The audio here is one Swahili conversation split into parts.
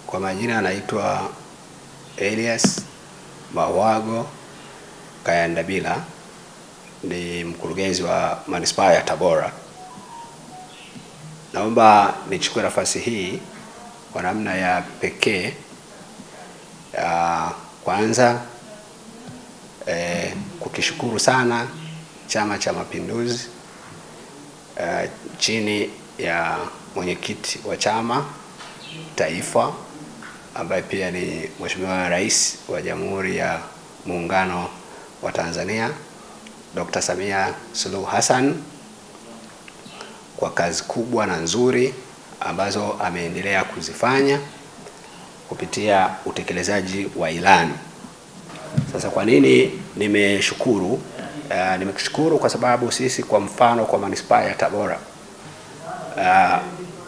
Kwa majina anaitwa Elias Mawago Kayandabila, ni mkurugenzi wa Manispaa ya Tabora. Naomba nichukue nafasi hii kwa namna ya pekee kwanza kukishukuru sana Chama cha Mapinduzi chini ya mwenyekiti wa chama taifa ambaye pia ni Mheshimiwa Rais wa Jamhuri ya Muungano wa Tanzania, Dr. Samia Suluhu Hassan, kwa kazi kubwa na nzuri ambazo ameendelea kuzifanya kupitia utekelezaji wa ilani. Sasa kwa nini nimeshukuru? Nimeshukuru kwa sababu sisi, kwa mfano, kwa Manispaa ya Tabora,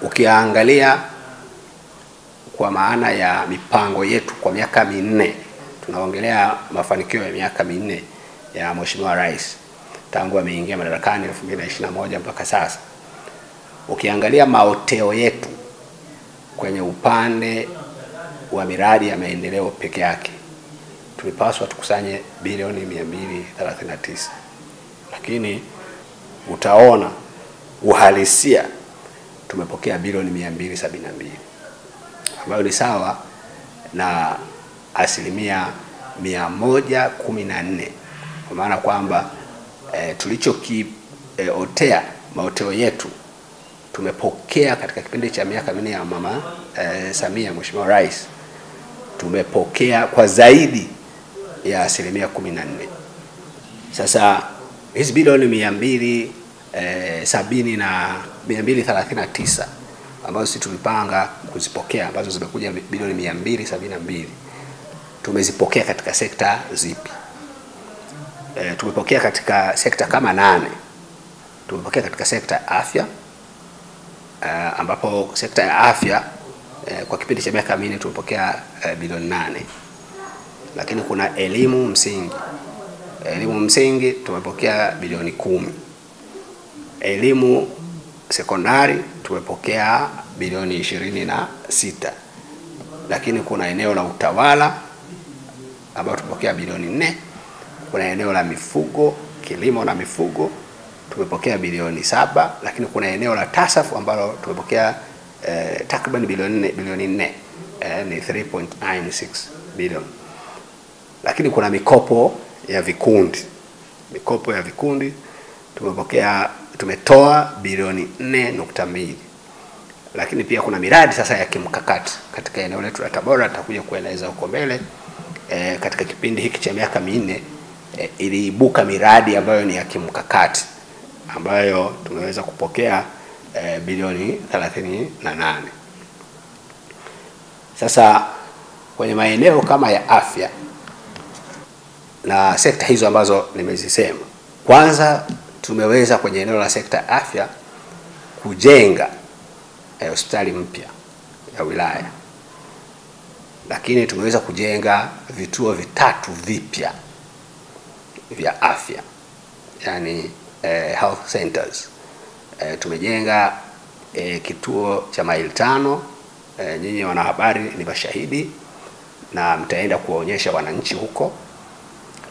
ukiangalia kwa maana ya mipango yetu kwa miaka minne, tunaongelea mafanikio ya miaka minne ya Mheshimiwa Rais tangu ameingia madarakani 2021 mpaka sasa. Ukiangalia maoteo yetu kwenye upande wa miradi ya maendeleo peke yake, tulipaswa tukusanye bilioni 239, lakini utaona uhalisia tumepokea bilioni 272, ambayo ni sawa na 114%, kwa maana kwamba tulichokiotea maoteo yetu tumepokea katika kipindi cha miaka minne ya Mama Samia, Mheshimiwa Rais, tumepokea kwa zaidi ya 14%. Sasa hizi bilioni 239 ambazo sisi tulipanga kuzipokea, ambazo zimekuja bilioni 272, tumezipokea katika sekta zipi? Tumepokea katika sekta kama 8. Tumepokea katika sekta ya afya, ambapo sekta ya afya kwa kipindi cha miaka minne tumepokea bilioni 8. Lakini kuna elimu msingi. Elimu msingi tumepokea bilioni 10. Elimu sekondari tumepokea bilioni 26. Lakini kuna eneo la utawala ambapo tumepokea bilioni 4. Kuna eneo la mifugo, kilimo na mifugo, tumepokea bilioni 7. Lakini kuna eneo la tasafu ambalo tumepokea takriban bilioni 4, ni 3.96 bilioni. Lakini kuna mikopo ya vikundi. Mikopo ya vikundi tumetoa bilioni 4.2. Lakini pia kuna miradi sasa ya kimkakati katika eneo letu la Tabora, tutakuja kueleza huko mbele. Katika kipindi hiki cha miaka minne iliibuka miradi ambayo ni ya kimkakati ambayo tumeweza kupokea bilioni 38. Sasa kwenye maeneo kama ya afya na sekta hizo ambazo nimezisema, kwanza tumeweza kwenye eneo la sekta ya afya kujenga hospitali mpya ya wilaya, lakini tumeweza kujenga vituo 3 vipya vya afya, yani health centers. Tumejenga kituo cha maili 5. Nyinyi wanahabari ni mashahidi na mtaenda kuwaonyesha wananchi huko.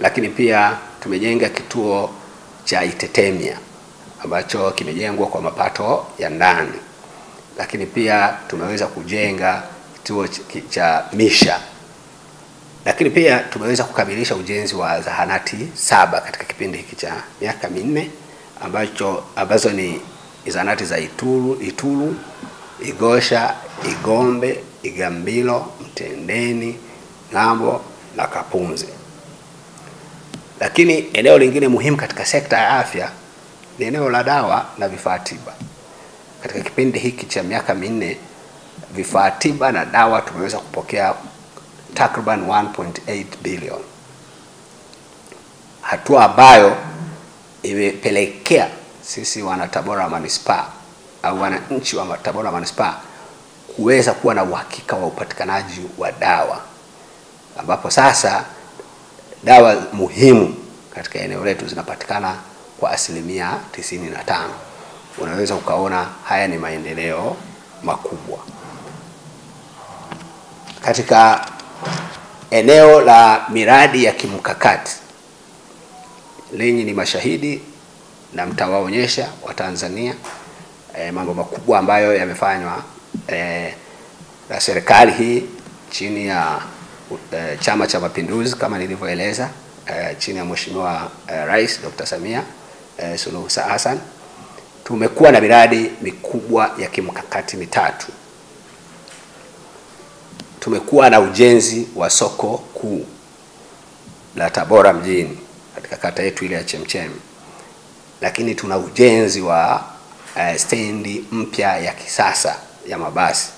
Lakini pia tumejenga kituo cha Itetemia ambacho kimejengwa kwa mapato ya ndani. Lakini pia tumeweza kujenga kituo cha Misha. Lakini pia tumeweza kukamilisha ujenzi wa zahanati 7 katika kipindi hiki cha miaka minne, ambazo ni zahanati za Itulu, Igosha, Igombe, Igambilo, Mtendeni, Ng'ambo na Kapunzi. Lakini eneo lingine muhimu katika sekta ya afya ni eneo la dawa na vifaa tiba. Katika kipindi hiki cha miaka minne, vifaa tiba na dawa tumeweza kupokea takriban 1.8 bilioni. Hatua ambayo imepelekea sisi wana Tabora Manispaa au wananchi wa Tabora Manispaa kuweza kuwa na uhakika wa upatikanaji wa dawa, ambapo sasa dawa muhimu katika eneo letu zinapatikana kwa 95%. Unaweza ukaona haya ni maendeleo makubwa. Katika eneo la miradi ya kimkakati, lenyi ni mashahidi na mtawaonyesha Watanzania mambo makubwa ambayo yamefanywa na serikali hii chini ya Chama cha Mapinduzi kama nilivyoeleza, chini ya Mheshimiwa Rais Dr. Samia Suluhu Hassan. Tumekuwa na miradi mikubwa ya kimkakati mitatu. Tumekuwa na ujenzi wa soko kuu la Tabora mjini katika kata yetu ile ya Chemchem, lakini tuna ujenzi wa stendi mpya ya kisasa ya mabasi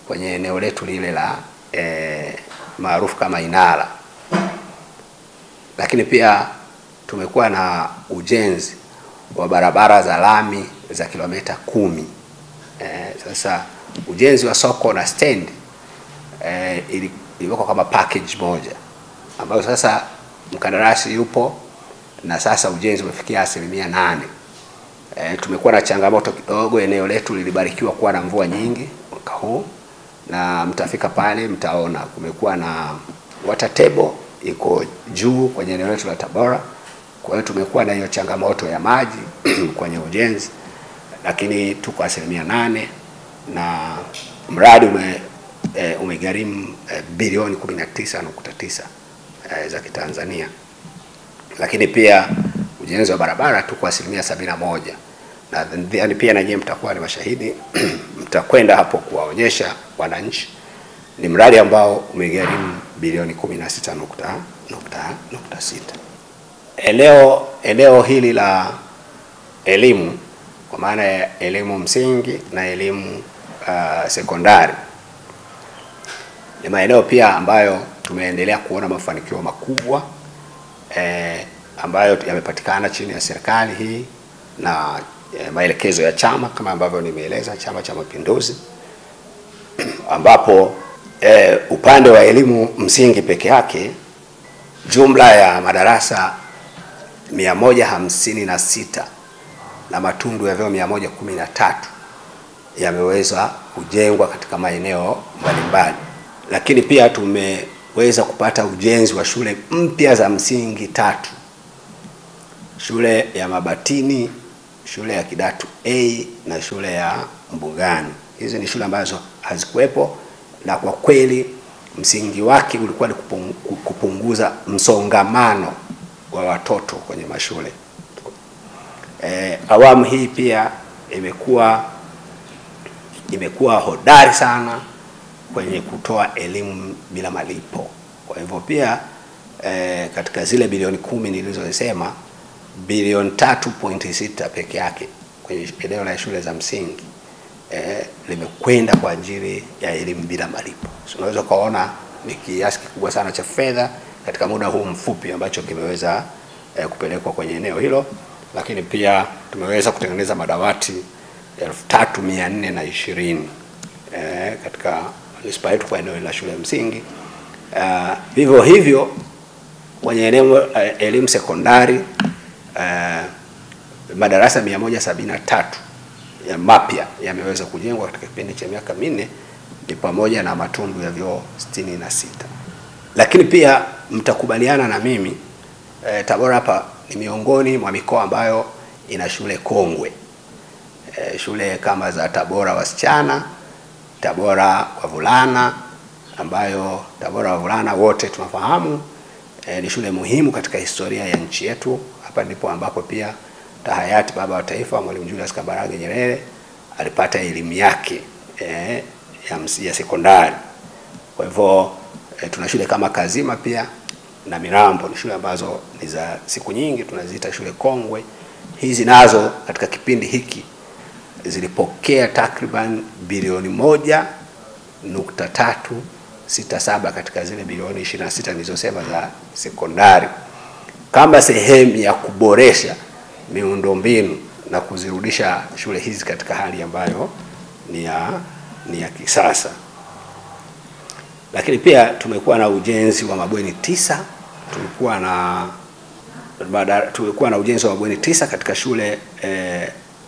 kwenye eneo letu lile la maarufu kama Inara. Lakini pia tumekuwa na ujenzi wa barabara za lami za kilomita 10. Sasa ujenzi wa soko na stendi ilikuwa kama package moja ambayo sasa mkandarasi yupo na sasa ujenzi umefikia 8%. Tumekuwa na changamoto kidogo, eneo letu lilibarikiwa kuwa na mvua nyingi mwaka huu, na mtafika pale mtaona kumekuwa na water table iko juu kwenye eneo letu la Tabora. Kwa hiyo tumekuwa na hiyo changamoto ya maji kwenye ujenzi, lakini tuko 8% na mradi umegharimu bilioni 19.9 za Kitanzania. Lakini pia ujenzi wa barabara tuko 71%. Na pia na nyinyi mtakuwa ni mashahidi mtakwenda hapo kuwaonyesha wananchi. Ni mradi ambao umegharimu bilioni 16.6. Eneo hili la elimu, kwa maana ya elimu msingi na elimu sekondari, ni maeneo pia ambayo tumeendelea kuona mafanikio makubwa ambayo yamepatikana chini ya serikali hii na maelekezo ya chama kama ambavyo nimeeleza, Chama cha Mapinduzi, ambapo upande wa elimu msingi peke yake jumla ya madarasa 156 na matundu ya vyoo 113 yameweza kujengwa katika maeneo mbalimbali. Lakini pia tumeweza kupata ujenzi wa shule mpya za msingi 3. Shule ya Mabatini, shule ya Kidatu A na shule ya Mbugani. Hizi ni shule ambazo hazikuwepo, na kwa kweli msingi wake ulikuwa ni kupunguza msongamano wa watoto kwenye mashule. Awamu hii pia imekuwa hodari sana kwenye kutoa elimu bila malipo. Kwa hivyo pia katika zile bilioni 10 nilizosema, bilioni 3.6 peke yake kwenye eneo la shule za msingi limekwenda kwa ajili ya elimu bila malipo. Unaweza kuona ni kiasi kikubwa sana cha fedha katika muda huu mfupi ambacho kimeweza kupelekwa kwenye eneo hilo. Lakini pia tumeweza kutengeneza madawati 3420 katika manispaa yetu kwa eneo la shule ya msingi. Vivyo hivyo kwenye eneo elimu sekondari, madarasa 173 ya mapya yameweza kujengwa katika kipindi cha miaka 4, ni pamoja na matundu ya vyoo 66. Lakini pia mtakubaliana na mimi, Tabora hapa ni miongoni mwa mikoa ambayo ina shule kongwe. Shule kama za Tabora wasichana, Tabora wavulana, ambayo Tabora wavulana wote tunafahamu ni shule muhimu katika historia ya nchi yetu. Hapa ndipo ambapo pia hayati baba wa taifa Mwalimu Julius Kambarage Nyerere alipata elimu yake ya sekondari. Kwa hivyo tuna shule kama Kazima pia na Mirambo, ni shule ambazo ni za siku nyingi, tunaziita shule kongwe. Hizi nazo katika kipindi hiki zilipokea takriban bilioni 1.367 katika zile bilioni 26 nilizosema za sekondari, kama sehemu ya kuboresha miundombinu na kuzirudisha shule hizi katika hali ambayo ni ya kisasa. Lakini pia tumekuwa na ujenzi wa mabweni 9. Tulikuwa na ujenzi wa mabweni 9 katika shule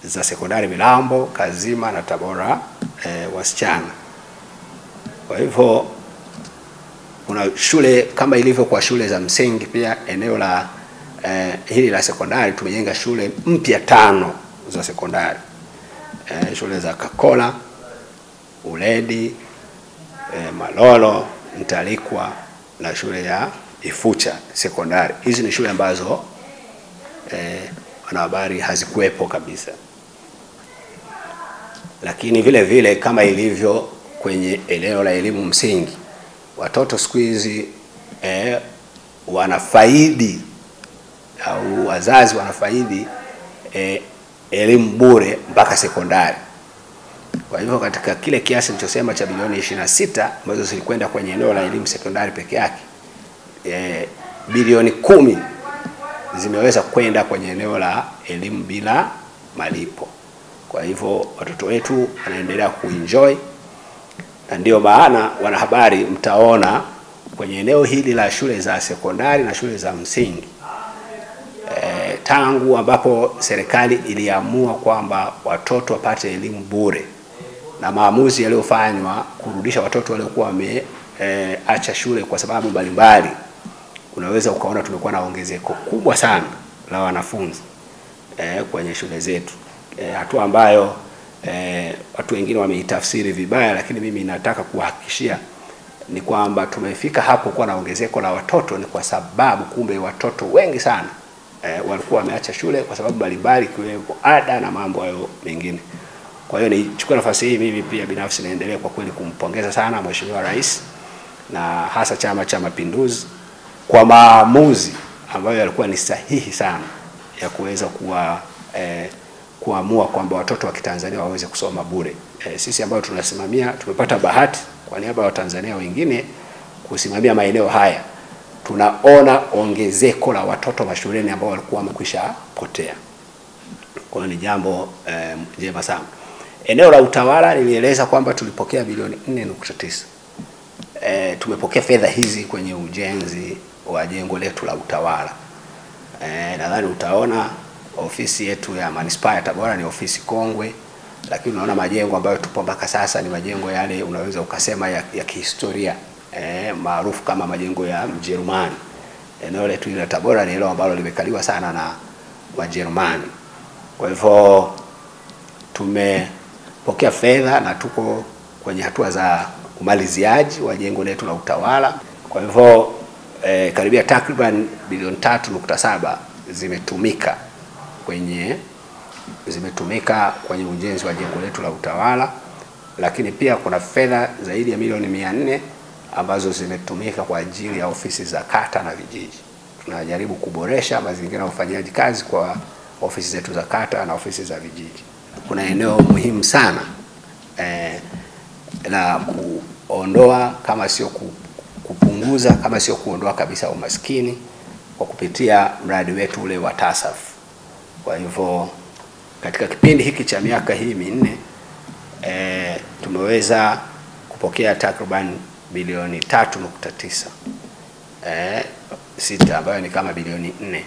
za sekondari Mirambo, Kazima na Tabora wasichana. Kwa hivyo kuna shule kama ilivyo kwa shule za msingi, pia eneo la hili la sekondari tumejenga shule mpya 5 za sekondari. Shule za Kakola, Uledi, Malolo, Mtalikwa na shule ya Ifucha sekondari. Hizi ni shule ambazo wanahabari hazikuwepo kabisa. Lakini vile vile kama ilivyo kwenye eneo la elimu msingi, watoto siku hizi wanafaidi au wazazi wanafaidi elimu bure mpaka sekondari. Kwa hivyo katika kile kiasi nilichosema cha bilioni 26 ambazo zilikwenda kwenye eneo la elimu sekondari peke yake, bilioni 10 zimeweza kwenda kwenye eneo la elimu bila malipo. Kwa hivyo watoto wetu wanaendelea kuenjoy, na ndio maana wanahabari mtaona kwenye eneo hili la shule za sekondari na shule za msingi, tangu ambapo serikali iliamua kwamba watoto wapate elimu bure na maamuzi yaliyofanywa kurudisha watoto waliokuwa wameacha shule kwa sababu mbalimbali, unaweza ukaona tumekuwa na ongezeko kubwa sana la wanafunzi kwenye shule zetu. Hatua ambayo watu wengine wameitafsiri vibaya, lakini mimi nataka kuhakikishia ni kwamba tumefika hapo kuwa na ongezeko la watoto ni kwa sababu kumbe watoto wengi sana walikuwa wameacha shule kwa sababu mbalimbali, ikiwemo ada na mambo hayo mengine. Kwa hiyo nichukue nafasi hii mimi pia binafsi naendelea kwa kweli kumpongeza sana Mheshimiwa Rais na hasa Chama cha Mapinduzi kwa maamuzi ambayo yalikuwa ni sahihi sana ya kuweza kuamua kwamba watoto wa Kitanzania waweze kusoma bure. Sisi ambao tunasimamia tumepata bahati kwa niaba ya Watanzania wengine kusimamia maeneo haya. Tunaona ongezeko la watoto mashuleni ambao walikuwa wamekwisha potea. Kwa hiyo ni jambo jema sana. Eneo la utawala nilieleza kwamba tulipokea bilioni 4.9. Tumepokea fedha hizi kwenye ujenzi wa jengo letu la utawala. Nadhani utaona ofisi yetu ya Manispaa ya Tabora ni ofisi kongwe, lakini unaona majengo ambayo tupo mpaka sasa ni majengo yale unaweza ukasema ya kihistoria, maarufu kama majengo ya Mjerumani. Eneo letu la Tabora ni eneo ambalo limekaliwa sana na Wajerumani. Kwa hivyo tumepokea fedha na tuko kwenye hatua za umaliziaji wa jengo letu la utawala. Kwa hivyo karibia takriban bilioni 3.7 zimetumika kwenye ujenzi wa jengo letu la utawala, lakini pia kuna fedha zaidi ya milioni 400 ambazo zimetumika kwa ajili ya ofisi za kata na vijiji. Tunajaribu kuboresha mazingira ya ufanyaji kazi kwa ofisi zetu za kata na ofisi za vijiji. Kuna eneo muhimu sana la kuondoa kama sio kupunguza, kama sio kuondoa kabisa umaskini kwa kupitia mradi wetu ule wa TASAF. Kwa hivyo katika kipindi hiki cha miaka hii 4 tumeweza kupokea takriban bilioni 3.9 6 ambayo ni kama bilioni 4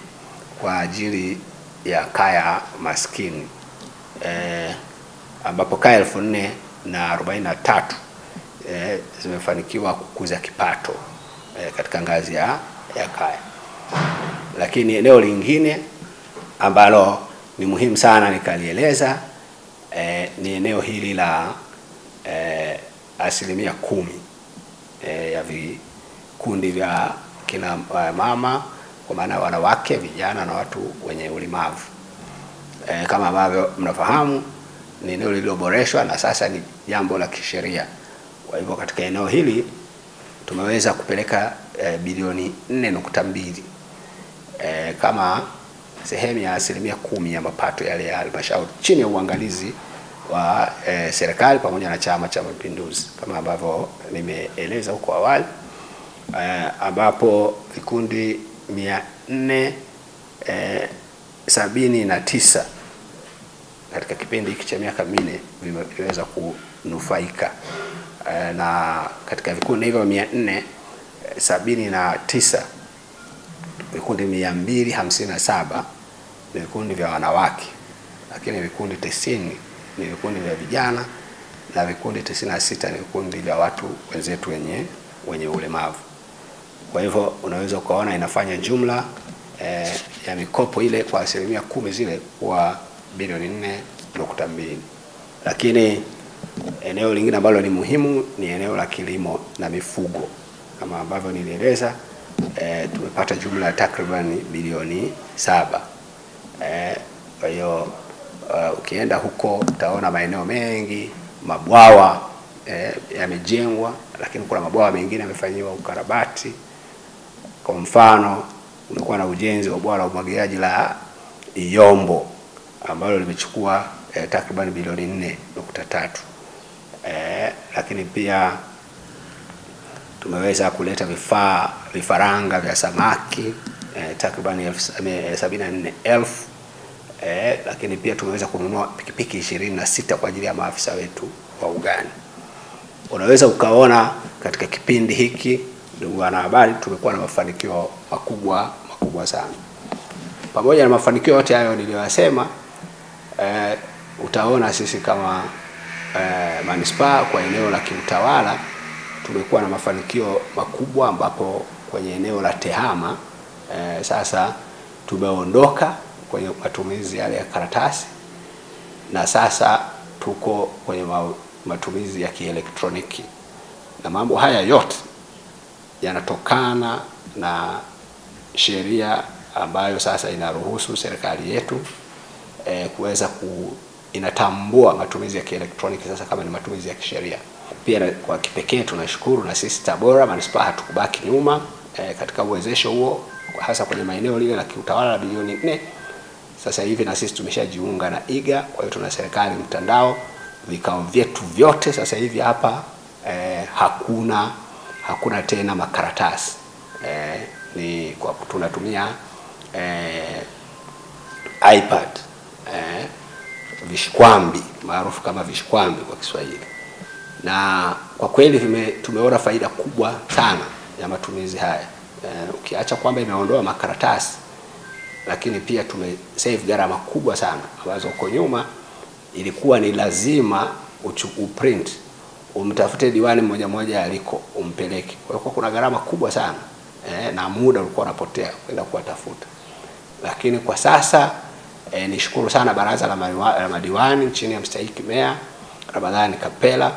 kwa ajili ya kaya maskini, ambapo kaya 1443 zimefanikiwa kukuza kipato katika ngazi ya kaya. Lakini eneo lingine ambalo ni muhimu sana nikalieleza ni eneo hili la 10% ya vikundi vya kina mama, kwa maana wanawake, vijana na watu wenye ulemavu. Kama ambavyo mnafahamu ni eneo lililoboreshwa na sasa ni jambo la kisheria. Kwa hivyo katika eneo hili tumeweza kupeleka bilioni 4.2 kama sehemu ya 10% ya mapato yale ya halmashauri chini ya uangalizi wa serikali pamoja na Chama cha Mapinduzi, kama ambavyo nimeeleza huko awali, ambapo vikundi 479 katika kipindi hiki cha miaka 4 vimeweza kunufaika, na katika vikundi hivyo 479 vikundi 257 ni vikundi vya wanawake, lakini vikundi 90 ni vikundi vya vijana na vikundi 96 ni vikundi vya watu wenzetu wenye ulemavu. Kwa hivyo unaweza ukaona inafanya jumla ya mikopo ile kwa 10% zile kwa bilioni 4.2. Lakini eneo lingine ambalo ni muhimu ni eneo la kilimo na mifugo. Kama ambavyo nilieleza, tumepata jumla ya takriban bilioni 7. Kwa hiyo ukienda huko utaona maeneo mengi, mabwawa yamejengwa, lakini kuna mabwawa mengine yamefanyiwa ukarabati. Kwa mfano, kulikuwa na ujenzi wa bwawa la umwagiliaji la Iyombo ambalo limechukua takriban bilioni 4.3. Lakini pia tumeweza kuleta vifaranga vya samaki takriban 74,000. Lakini pia tumeweza kununua pikipiki 26 kwa ajili ya maafisa wetu wa ugani. Unaweza ukaona katika kipindi hiki, ndugu wanahabari, tumekuwa na mafanikio makubwa sana. Pamoja na mafanikio yote hayo niliyosema, utaona sisi kama manispaa kwa eneo la kiutawala tumekuwa na mafanikio makubwa, ambapo kwenye eneo la tehama sasa tumeondoka kwenye matumizi yale ya karatasi na sasa tuko kwenye matumizi ya kielektroniki. Na mambo haya yote yanatokana na sheria ambayo sasa inaruhusu serikali yetu kuweza inatambua matumizi ya kielektroniki sasa kama ni matumizi ya kisheria. Pia kwa kipekee tunashukuru na sisi Tabora manispaa hatukubaki nyuma katika uwezesho huo, hasa kwenye maeneo lile la kiutawala la bilioni 4. Sasa hivi na sisi tumeshajiunga na IGA, kwa hiyo tuna serikali mtandao. Vikao vyetu vyote sasa hivi hapa hakuna tena makaratasi, ni kwa tunatumia iPad, vishikwambi maarufu kama vishikwambi kwa Kiswahili. Na kwa kweli tumeona faida kubwa sana ya matumizi haya. Ukiacha kwamba imeondoa makaratasi, lakini pia save gharama kubwa sana ambazo kwa nyuma ilikuwa ni lazima uprint, umtafute diwani mmoja aliko umpeleke. Kwa hiyo kuna gharama kubwa sana na muda ulikuwa unapotea kwenda kuwatafuta. Lakini kwa sasa nishukuru sana baraza la madiwani chini ya mstahiki meya Ramadhani Kapela.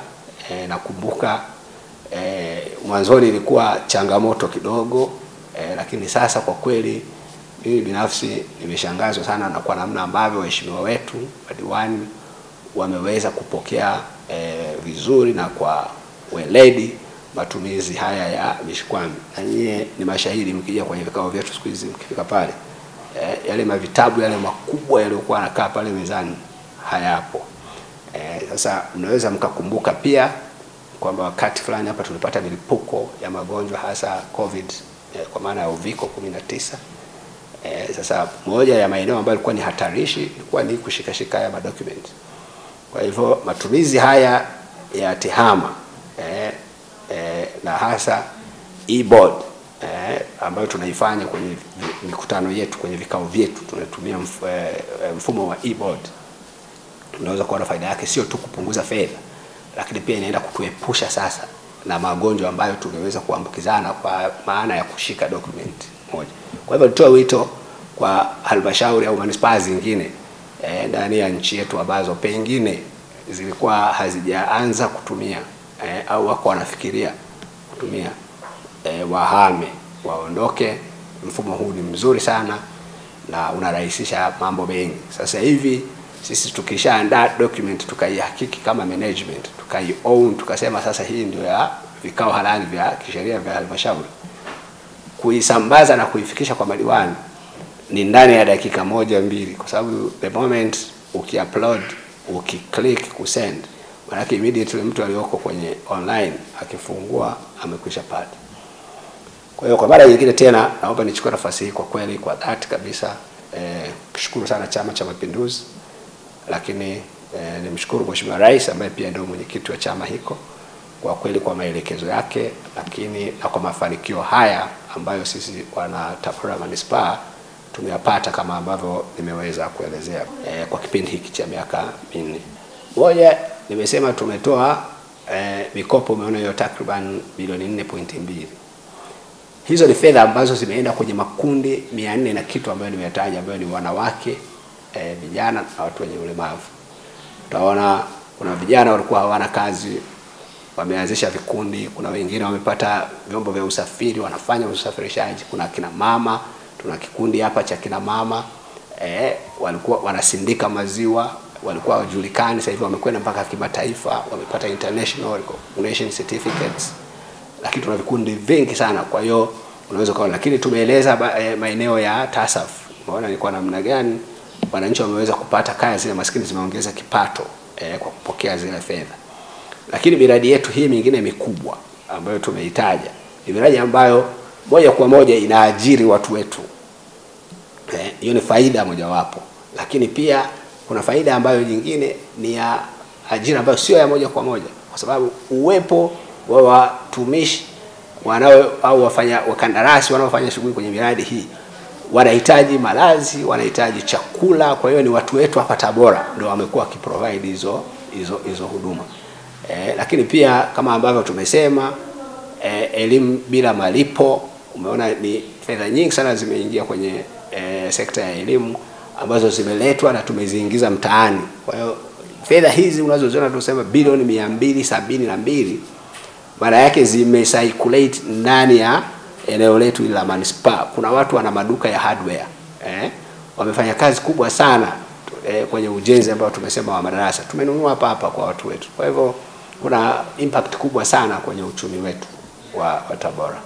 Nakumbuka mwanzoni ilikuwa changamoto kidogo, lakini sasa kwa kweli mimi binafsi nimeshangazwa sana na kwa namna ambavyo waheshimiwa wetu madiwani wameweza kupokea vizuri na kwa weledi matumizi haya ya vishikwambi. Na nyie ni mashahidi, mkija kwenye vikao vyetu siku hizi, mkifika pale yale mavitabu yale makubwa yaliokuwa yanakaa pale mezani hayapo. Sasa mnaweza mkakumbuka pia kwamba wakati fulani hapa tulipata milipuko ya magonjwa hasa COVID, kwa maana ya uviko 19. Sasa moja ya maeneo ambayo ilikuwa ni hatarishi ilikuwa ni kushika ya madocument. Kwa hivyo matumizi haya ya tehama na hasa e-board ambayo tunaifanya kwenye mikutano yetu, kwenye vikao vyetu tunatumia mfumo wa e-board, unaweza kuona faida yake sio tu kupunguza fedha, lakini pia inaenda kutuepusha sasa na magonjwa ambayo tungeweza kuambukizana kwa maana ya kushika document moja. Kwa hivyo nitoa wito kwa halmashauri au manispaa zingine ndani ya nchi yetu ambazo pengine zilikuwa hazijaanza kutumia au wako wanafikiria kutumia, wahame, waondoke. Mfumo huu ni mzuri sana na unarahisisha mambo mengi. Sasa hivi sisi tukishaandaa document tukaihakiki kama management, tukai-own, tukasema sasa hii ndio ya vikao halali vya kisheria vya halmashauri, kuisambaza na kuifikisha kwa madiwani ni ndani ya dakika 1-2, kwa sababu the moment ukiupload, ukiclick kusend, maana immediately mtu aliyoko kwenye online akifungua amekwisha pata. Kwa hiyo kwa mara nyingine tena naomba nichukue nafasi hii kwa kweli kwa dhati kabisa kushukuru sana Chama cha Mapinduzi, lakini nimshukuru Mheshimiwa Rais ambaye pia ndio mwenyekiti wa chama hiko kwa kweli kwa maelekezo yake, lakini na kwa mafanikio haya ambayo sisi wana Tabora manispaa tumeyapata kama ambavyo nimeweza kuelezea kwa kipindi hiki cha miaka 4. Moja, nimesema tumetoa mikopo, umeona hiyo takriban bilioni 4.2. Hizo ni fedha ambazo zimeenda kwenye makundi 400 na kitu ambayo nimetaja, ambayo ni wanawake, vijana na watu wenye ulemavu. Utaona kuna vijana walikuwa hawana kazi, wameanzisha vikundi. Kuna wengine wamepata vyombo vya usafiri, wanafanya usafirishaji. Kuna kina mama, tuna kikundi hapa cha kina mama, walikuwa wanasindika maziwa, walikuwa wajulikani, sasa hivi wamekwenda mpaka kimataifa, wamepata international recognition certificates. Lakini tuna vikundi vingi sana, kwa hiyo unaweza kuona. Lakini tumeeleza maeneo ya TASAF. Unaona ni kwa namna gani wananchi wameweza kupata, kaya zile maskini zimeongeza kipato kwa kupokea zile fedha. Lakini miradi yetu hii mingine mikubwa ambayo tumeitaja ni miradi ambayo moja kwa moja inaajiri watu wetu. Hiyo ni faida mojawapo. Lakini pia kuna faida ambayo nyingine ni ya ajira ambayo sio ya moja kwa moja, kwa sababu uwepo wa watumishi au wakandarasi wanaofanya shughuli kwenye miradi hii wanahitaji malazi, wanahitaji chakula. Kwa hiyo ni watu wetu hapa Tabora ndio wamekuwa wakiprovide hizo huduma. Lakini pia kama ambavyo tumesema, elimu bila malipo. Umeona ni fedha nyingi sana zimeingia kwenye sekta ya elimu ambazo zimeletwa na tumeziingiza mtaani. Kwa hiyo fedha hizi unazoziona tunasema bilioni 272, maana yake zimecirculate ndani ya eneo letu la manispaa. Kuna watu wana maduka ya hardware, wamefanya kazi kubwa sana kwenye ujenzi ambao tumesema wa madarasa. Tumenunua hapa kwa watu wetu. Kwa hivyo kuna impact kubwa sana kwenye uchumi wetu wa Tabora.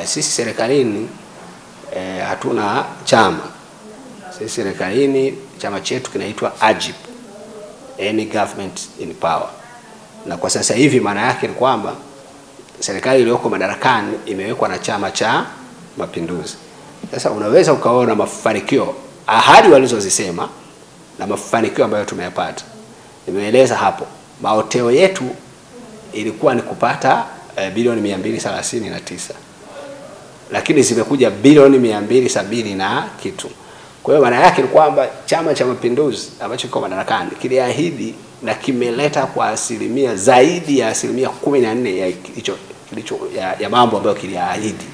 Sisi serikalini hatuna chama. Sisi serikalini chama chetu kinaitwa AGIP, Any Government in Power. Na kwa sasa hivi maana yake ni kwamba serikali iliyoko madarakani imewekwa na Chama cha Mapinduzi. Sasa unaweza ukaona mafanikio, ahadi walizozisema na mafanikio ambayo tumeyapata. Nimeeleza hapo. Maoteo yetu ilikuwa ni kupata bilioni 239. Lakini zimekuja bilioni 270 na kitu. Kwa hiyo maana yake ni kwamba Chama cha Mapinduzi ambacho kiko madarakani kiliahidi na kimeleta kwa asilimia zaidi ya asilimia 14 ya mambo ambayo kiliahidi.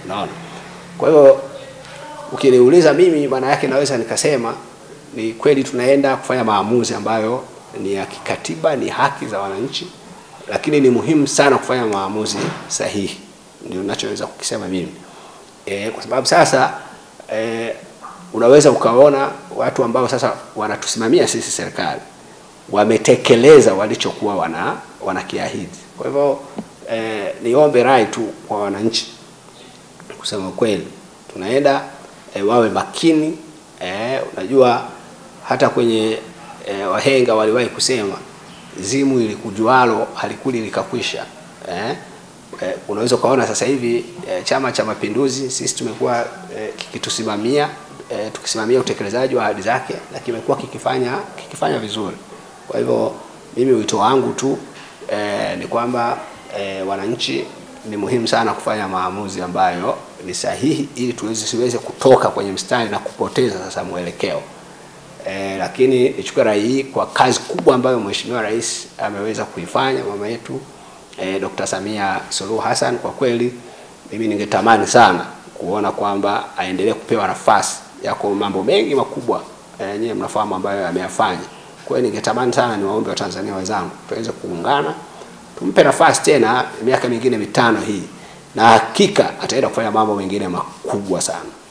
Unaona? Kwa hiyo ukiniuliza mimi, maana yake naweza nikasema ni kweli tunaenda kufanya maamuzi ambayo ni ya kikatiba, ni haki za wananchi, lakini ni muhimu sana kufanya maamuzi sahihi. Ndio ninachoweza kukisema mimi. Kwa sababu sasa unaweza ukaona watu ambao sasa wanatusimamia sisi serikali wametekeleza walichokuwa wanakiahidi. Kwa hivyo niombe rai tu kwa wananchi, kusema kweli tunaenda wawe makini. Unajua hata kwenye wahenga waliwahi kusema zimu ilikujualo halikuli likakwisha. Unaweza kuona sasa hivi Chama cha Mapinduzi sisi tumekuwa kikitusimamia, tukisimamia utekelezaji wa ahadi zake, na kimekuwa kikifanya vizuri. Kwa hivyo mimi wito wangu tu ni kwamba wananchi ni muhimu sana kufanya maamuzi ambayo ni sahihi, ili tusiweze kutoka kwenye mstari na kupoteza sasa mwelekeo. Lakini nichukue rai hii kwa kazi kubwa ambayo Mheshimiwa Rais ameweza kuifanya, mama yetu Dr. Samia Suluhu Hassan. Kwa kweli mimi ningetamani sana kuona kwamba aendelee kupewa nafasi. Yako mambo mengi makubwa nyinyi mnafahamu ambayo ameyafanya. Kwa hiyo ningetamani sana niwaombe wa Tanzania wenzangu tuweze kuungana, tumpe nafasi tena miaka mingine 5 hii, na hakika ataenda kufanya mambo mengine makubwa sana.